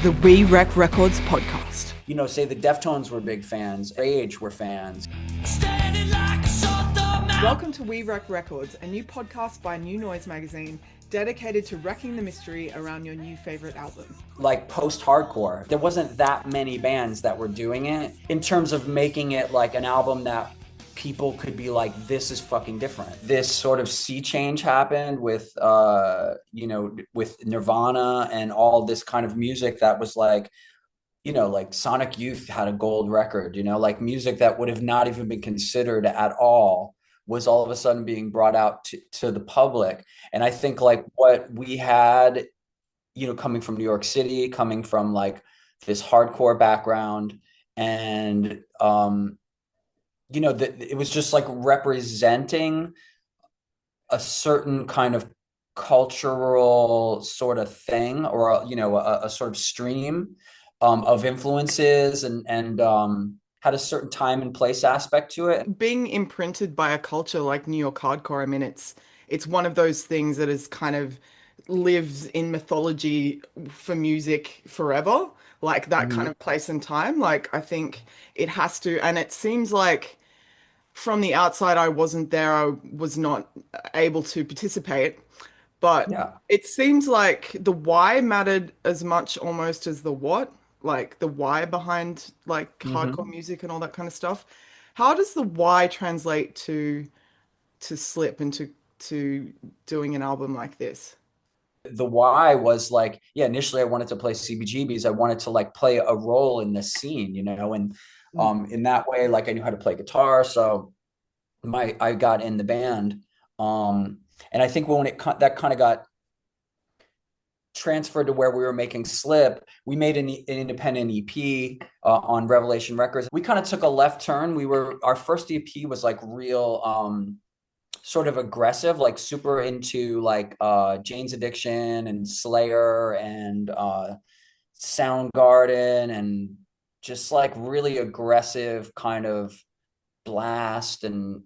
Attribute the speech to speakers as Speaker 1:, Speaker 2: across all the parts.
Speaker 1: the We Wreck Records podcast.
Speaker 2: You know, say the Deftones were big fans, Rage were fans.
Speaker 1: Welcome to We Wreck Records, a new podcast by New Noise magazine dedicated to wrecking the mystery around your new favorite album.
Speaker 2: Like post-hardcore, there wasn't that many bands that were doing it in terms of making it like an album that people could be like, this is fucking different. This sort of sea change happened with, with Nirvana and all this kind of music that was like, like Sonic Youth had a gold record, like music that would have not even been considered at all was all of a sudden being brought out to the public. And I think like what we had, coming from New York City, coming from like this hardcore background and, it was just like representing a certain kind of cultural sort of thing or, a sort of stream of influences and had a certain time and place aspect to it.
Speaker 1: Being imprinted by a culture like New York hardcore, I mean, it's one of those things that is kind of lives in mythology for music forever, like that kind of place and time. Like I think it has to, and it seems like from the outside, I wasn't there. I was not able to participate, but
Speaker 2: Yeah.
Speaker 1: it seems like the why mattered as much almost as the what, like the why behind like hardcore music and all that kind of stuff. How does the why translate to Slip and to doing an album like this?
Speaker 2: The why was like, initially I wanted to play CBGBs. I wanted to like play a role in the scene, and in that way, like I knew how to play guitar. So I got in the band. And I think when that kind of got transferred to where we were making Slip, we made an independent EP on Revelation Records. We kind of took a left turn. Our first EP was like real, sort of aggressive, like super into like Jane's Addiction and Slayer and Soundgarden and just like really aggressive kind of blast and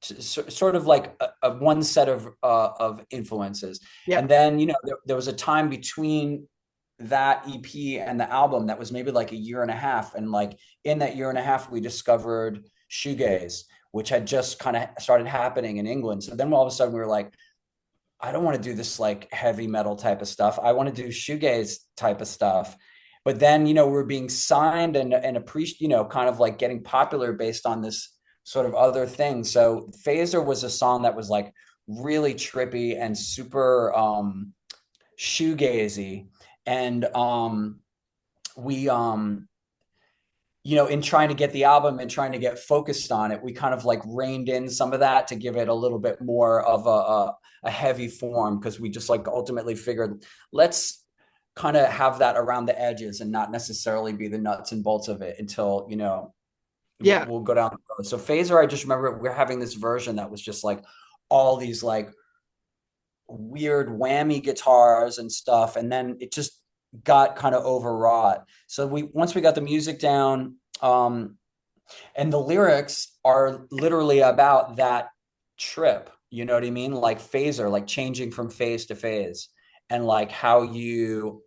Speaker 2: sort of like a one set of influences.
Speaker 1: Yeah.
Speaker 2: And then there was a time between that EP and the album that was maybe like a year and a half, and like in that year and a half we discovered shoegaze, which had just kind of started happening in England. So then all of a sudden we were like, I don't want to do this like heavy metal type of stuff. I want to do shoegaze type of stuff. But then, we were being signed and appreciate, kind of like getting popular based on this sort of other thing. So Phaser was a song that was like really trippy and super shoegazy. And we in trying to get the album and trying to get focused on it, we kind of like reined in some of that to give it a little bit more of a heavy form, because we just like ultimately figured let's kind of have that around the edges and not necessarily be the nuts and bolts of it until we'll go down the road. So Phaser, I just remember we're having this version that was just like all these like weird whammy guitars and stuff, and then it just got kind of overwrought. So once we got the music down, and the lyrics are literally about that trip, you know what I mean? Like Phaser, like changing from phase to phase, and like how you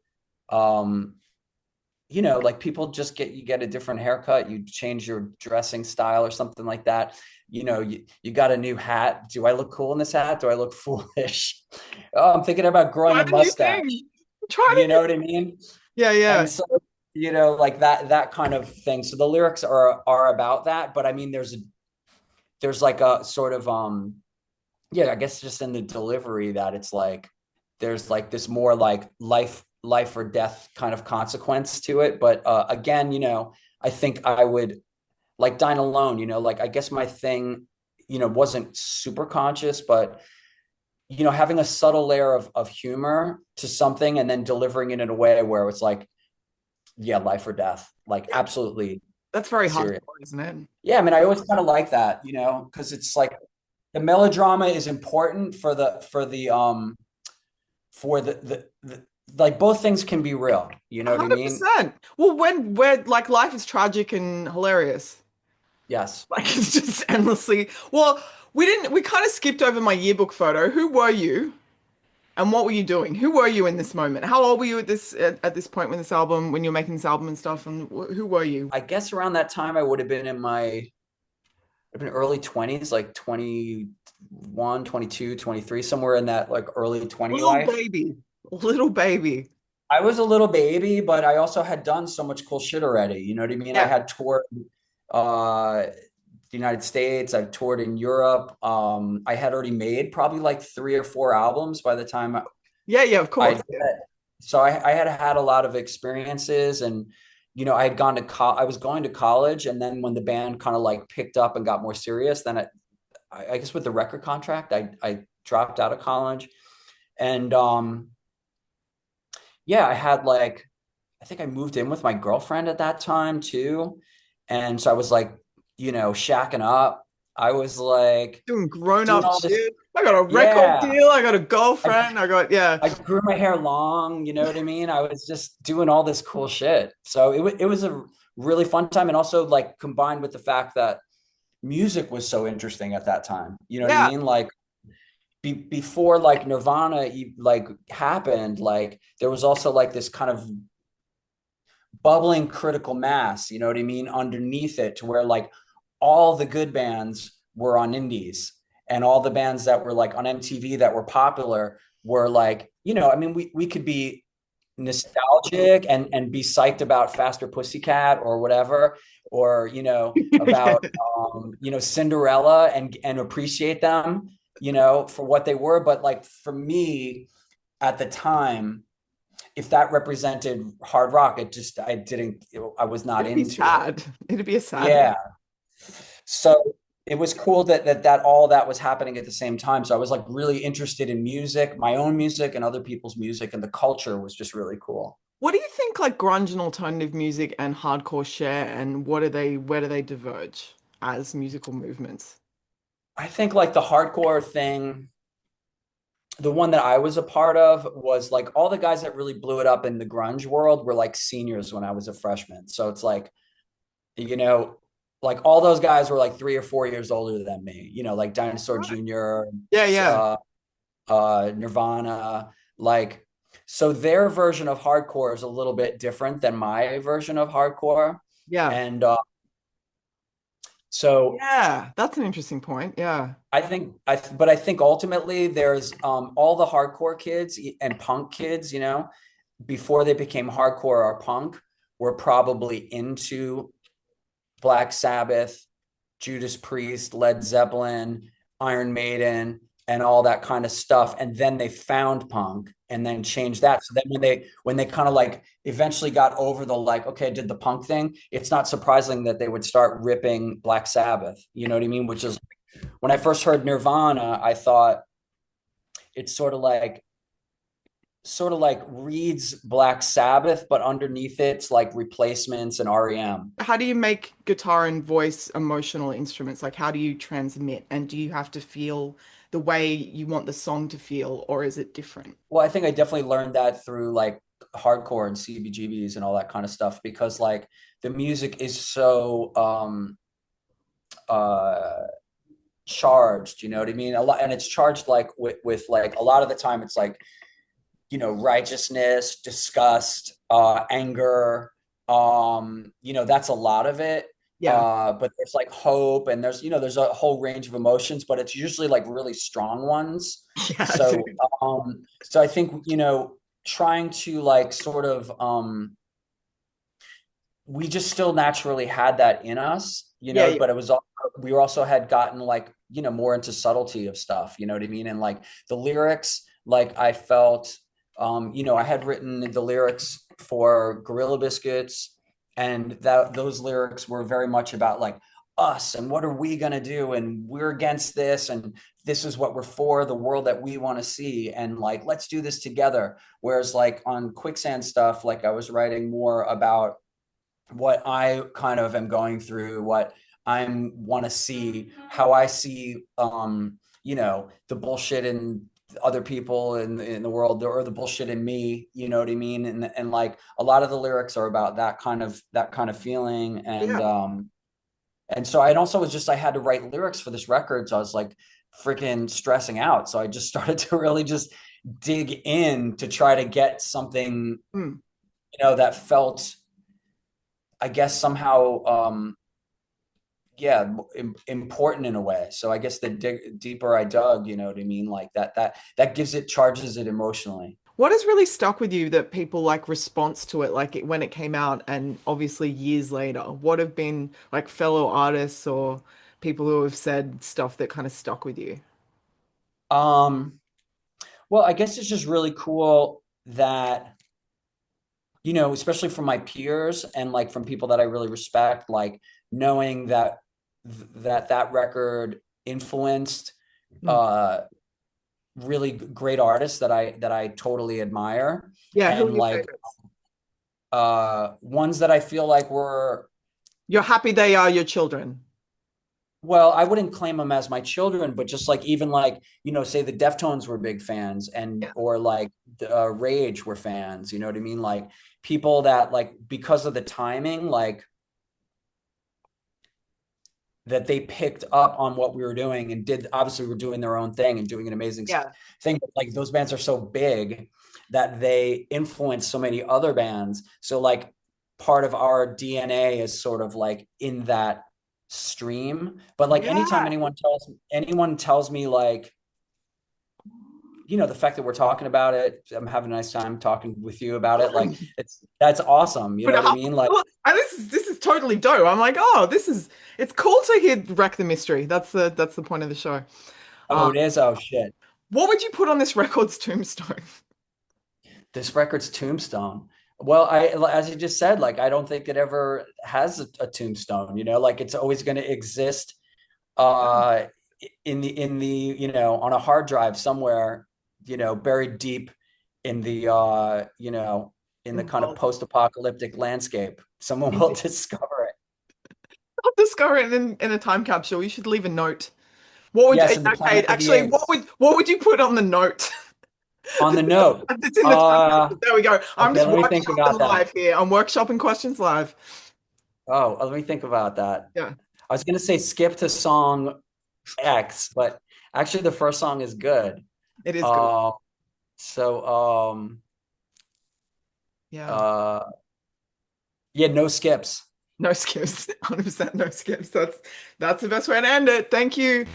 Speaker 2: like people just you get a different haircut, you change your dressing style or something like that. You got a new hat. Do I look cool in this hat? Do I look foolish? Oh, I'm thinking about growing a mustache. You know what I mean?
Speaker 1: Yeah.
Speaker 2: And so, like that kind of thing. So the lyrics are about that, but I mean, there's like a sort of, I guess just in the delivery that it's like, there's like this more like life or death kind of consequence to it. But again, I think I would like Dine Alone, like I guess my thing, wasn't super conscious, but having a subtle layer of humor to something and then delivering it in a way where it's like, life or death, like absolutely.
Speaker 1: That's very
Speaker 2: serious.
Speaker 1: hardcore, isn't it?
Speaker 2: Yeah, I mean, I always kind of like that, because it's like the melodrama is important for the like both things can be real, you know what I mean?
Speaker 1: 100%. Well, when like life is tragic and hilarious.
Speaker 2: Yes.
Speaker 1: Like it's just endlessly. Well, we kind of skipped over my yearbook photo. Who were you? And what were you doing? Who were you in this moment? How old were you at this point when this album, when you were making this album and stuff? And who were you?
Speaker 2: I guess around that time I would have been in my I've been early 20s, like 21, 22, 23, somewhere in that like early 20
Speaker 1: Little
Speaker 2: life.
Speaker 1: baby, little baby.
Speaker 2: I was a little baby, but I also had done so much cool shit already. You know what I mean? I
Speaker 1: Yeah,
Speaker 2: had toured uh the United States, I've toured in Europe. I had already made probably like 3 or 4 albums by the time
Speaker 1: yeah, yeah. Of
Speaker 2: I
Speaker 1: course.
Speaker 2: did
Speaker 1: Yeah,
Speaker 2: it. So I had had a lot of experiences, and I had gone to I was going to college, and then when the band kind of like picked up and got more serious, then I guess with the record contract, I dropped out of college, and yeah, I had like I think I moved in with my girlfriend at that time too, and so I was like shacking up. I was like
Speaker 1: doing grown
Speaker 2: doing
Speaker 1: up
Speaker 2: all this.
Speaker 1: shit. I got a record
Speaker 2: Yeah,
Speaker 1: deal. I got a
Speaker 2: I
Speaker 1: girlfriend. I got yeah.
Speaker 2: I grew my hair long, you know what I mean? I was just doing all this cool shit. So it was a really fun time. And also like combined with the fact that music was so interesting at that time. You know what I
Speaker 1: Yeah,
Speaker 2: mean? Like before like Nirvana like happened, like there was also like this kind of bubbling critical mass, you know what I mean, underneath it to where like all the good bands were on indies and all the bands that were like on MTV that were popular were like, I mean, we could be nostalgic and be psyched about Faster Pussycat or whatever, or, about, Cinderella and appreciate them, for what they were. But like for me at the time, if that represented hard rock, I didn't, I was not
Speaker 1: it'd be
Speaker 2: into it.
Speaker 1: sad. It'd be a sad thing.
Speaker 2: Yeah. So it was cool that all that was happening at the same time. So I was like really interested in music, my own music and other people's music, and the culture was just really cool.
Speaker 1: What do you think like grunge and alternative music and hardcore share, and where do they diverge as musical movements?
Speaker 2: I think like the hardcore thing, the one that I was a part of was like all the guys that really blew it up in the grunge world were like seniors when I was a freshman. So it's like, you know, like all those guys were like 3 or 4 years older than me, like Dinosaur
Speaker 1: Right.
Speaker 2: Jr.,
Speaker 1: Yeah, yeah,
Speaker 2: Nirvana, like, so their version of hardcore is a little bit different than my version of hardcore.
Speaker 1: yeah,
Speaker 2: And so
Speaker 1: yeah. That's an interesting point. Yeah,
Speaker 2: but I think ultimately there's all the hardcore kids and punk kids, before they became hardcore or punk, were probably into Black Sabbath, Judas Priest, Led Zeppelin, Iron Maiden, and all that kind of stuff. And then they found punk and then changed that. So then when they kind of like eventually got over the like, okay, did the punk thing, it's not surprising that they would start ripping Black Sabbath. You know what I mean? Which is when I first heard Nirvana, I thought it's sort of like reads Black Sabbath, but underneath it's like replacements and REM.
Speaker 1: how do you make guitar and voice emotional instruments? Like, how do you transmit? And do you have to feel the way you want the song to feel, or is it different?
Speaker 2: Well, I think I definitely learned that through like hardcore and CBGBs and all that kind of stuff because like the music is so uh charged, you know what I mean? A lot, and it's charged like with like a lot of the time it's like, righteousness, disgust, anger, that's a lot of it.
Speaker 1: Yeah,
Speaker 2: But there's like hope and there's a whole range of emotions, but it's usually like really strong ones.
Speaker 1: yeah,
Speaker 2: So
Speaker 1: dude.
Speaker 2: so I think, trying to like sort of we just still naturally had that in us,
Speaker 1: Yeah, yeah,
Speaker 2: but it was we also had gotten like, more into subtlety of stuff, you know what I mean? And like the lyrics, like I felt I had written the lyrics for Gorilla Biscuits, and that those lyrics were very much about like us and what are we going to do, and we're against this, and this is what we're for, the world that we want to see, and like let's do this together. Whereas like on Quicksand stuff, like I was writing more about what I kind of am going through, what I want to see, how I see, the bullshit in other people in the world, or the bullshit in me, you know what I mean? And like a lot of the lyrics are about that kind of feeling.
Speaker 1: yeah.
Speaker 2: And so I had to write lyrics for this record. So I was like freaking stressing out. So I just started to really just dig in to try to get something,
Speaker 1: Mm.
Speaker 2: that felt, I guess, somehow, yeah, important in a way. So I guess the deeper I dug, you know what I mean? Like that gives it, charges it emotionally.
Speaker 1: What has really stuck with you that people like response to it, like when it came out and obviously years later? What have been like fellow artists or people who have said stuff that kind of stuck with you?
Speaker 2: Um, well, I guess it's just really cool that, especially from my peers and like from people that I really respect, like knowing that that record influenced
Speaker 1: Mm.
Speaker 2: uh really great artists that I totally admire,
Speaker 1: Yeah, who are
Speaker 2: and
Speaker 1: your
Speaker 2: like
Speaker 1: favorites?
Speaker 2: ones that I feel like were,
Speaker 1: You're happy they are your children.
Speaker 2: well, I wouldn't claim them as my children, but just like, even like, say the Deftones were big fans, and
Speaker 1: Yeah.
Speaker 2: or like Rage were fans, you know what I mean? Like people that, like, because of the timing, like that they picked up on what we were doing and did, obviously were doing their own thing and doing an amazing
Speaker 1: Yeah.
Speaker 2: thing. But like those bands are so big that they influence so many other bands. So like part of our DNA is sort of like in that stream. But like anytime
Speaker 1: Yeah.
Speaker 2: anyone tells me like, the fact that we're talking about it, I'm having a nice time talking with you about it. Like that's awesome. You
Speaker 1: But
Speaker 2: know what I mean? Like,
Speaker 1: this is totally dope. I'm like, oh, it's cool to hear Wreck the Mystery. That's the point of the show.
Speaker 2: oh,
Speaker 1: Uh,
Speaker 2: it is. Oh shit.
Speaker 1: what would you put on this record's tombstone?
Speaker 2: This record's tombstone. Well, as you just said, like I don't think it ever has a tombstone. Like it's always going to exist uh, in the on a hard drive somewhere, buried deep in the in the
Speaker 1: In
Speaker 2: kind of
Speaker 1: vault.
Speaker 2: post-apocalyptic landscape. Someone will
Speaker 1: Easy.
Speaker 2: discover it.
Speaker 1: I'll discover it in a time capsule. You should leave a note. What would
Speaker 2: Yes, in the
Speaker 1: okay,
Speaker 2: Planet of the
Speaker 1: actually, what
Speaker 2: Apes.
Speaker 1: would you put on the note?
Speaker 2: On the note,
Speaker 1: It's in the time capsule. There we go. I'm
Speaker 2: okay,
Speaker 1: just
Speaker 2: let me think
Speaker 1: workshopping
Speaker 2: about that.
Speaker 1: live here. I'm workshopping questions live.
Speaker 2: Oh, let me think about that.
Speaker 1: Yeah,
Speaker 2: I was gonna say skip to song X, but actually the first song is good.
Speaker 1: it is good.
Speaker 2: Uh, so
Speaker 1: Yeah.
Speaker 2: uh yeah, no skips.
Speaker 1: No skips. 100% no skips. That's the best way to end it. Thank you.